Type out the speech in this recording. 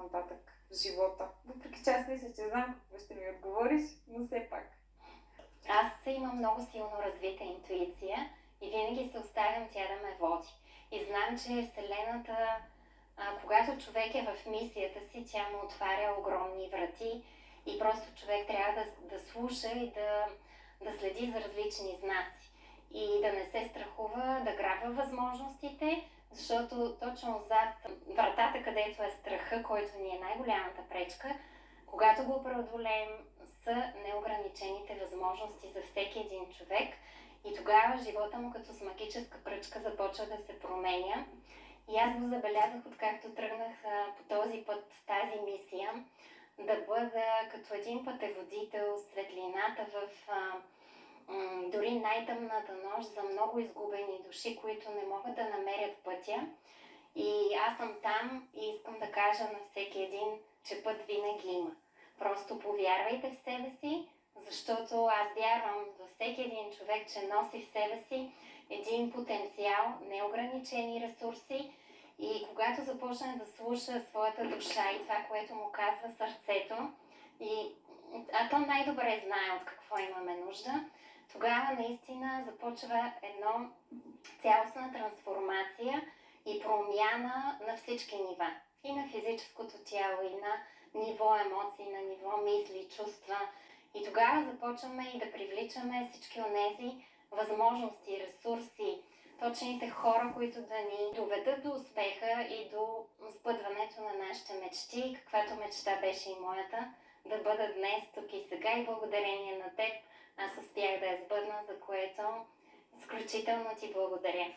по-нататък в живота? Въпреки че аз мисля, че знам какво ще ми отговориш, но все пак. Аз имам много силно развита интуиция и винаги се оставям тя да ме води. И знам, че Вселената, когато човек е в мисията си, тя му отваря огромни врати и просто човек трябва да слуша и да следи за различни знаци. И да не се страхува, да грабва възможностите, защото точно зад вратата, където е страха, който ни е най-голямата пречка, когато го преодолеем, са неограничените възможности за всеки един човек и тогава живота му като с магическа пръчка започва да се променя. И аз го забелязах, откакто тръгнах по този път, тази мисия, да бъда като един пътеводител, светлината в дори най-тъмната нощ за много изгубени души, които не могат да намерят пътя. И аз съм там и искам да кажа на всеки един, че път винаги има. Просто повярвайте в себе си, защото аз вярвам във всеки един човек, че носи в себе си един потенциал, неограничени ресурси и когато започне да слуша своята душа и това, което му казва сърцето, а то най-добре знае от какво имаме нужда, тогава наистина започва едно цялостна трансформация и промяна на всички нива. И на физическото тяло, и на ниво емоции, на ниво мисли, чувства. И тогава започваме и да привличаме всички онези възможности, ресурси, точните хора, които да ни доведат до успеха и до сбъдването на нашите мечти, каквато мечта беше и моята, да бъда днес, тук и сега и благодарение на теб аз успях да я сбъдна, за което изключително ти благодаря.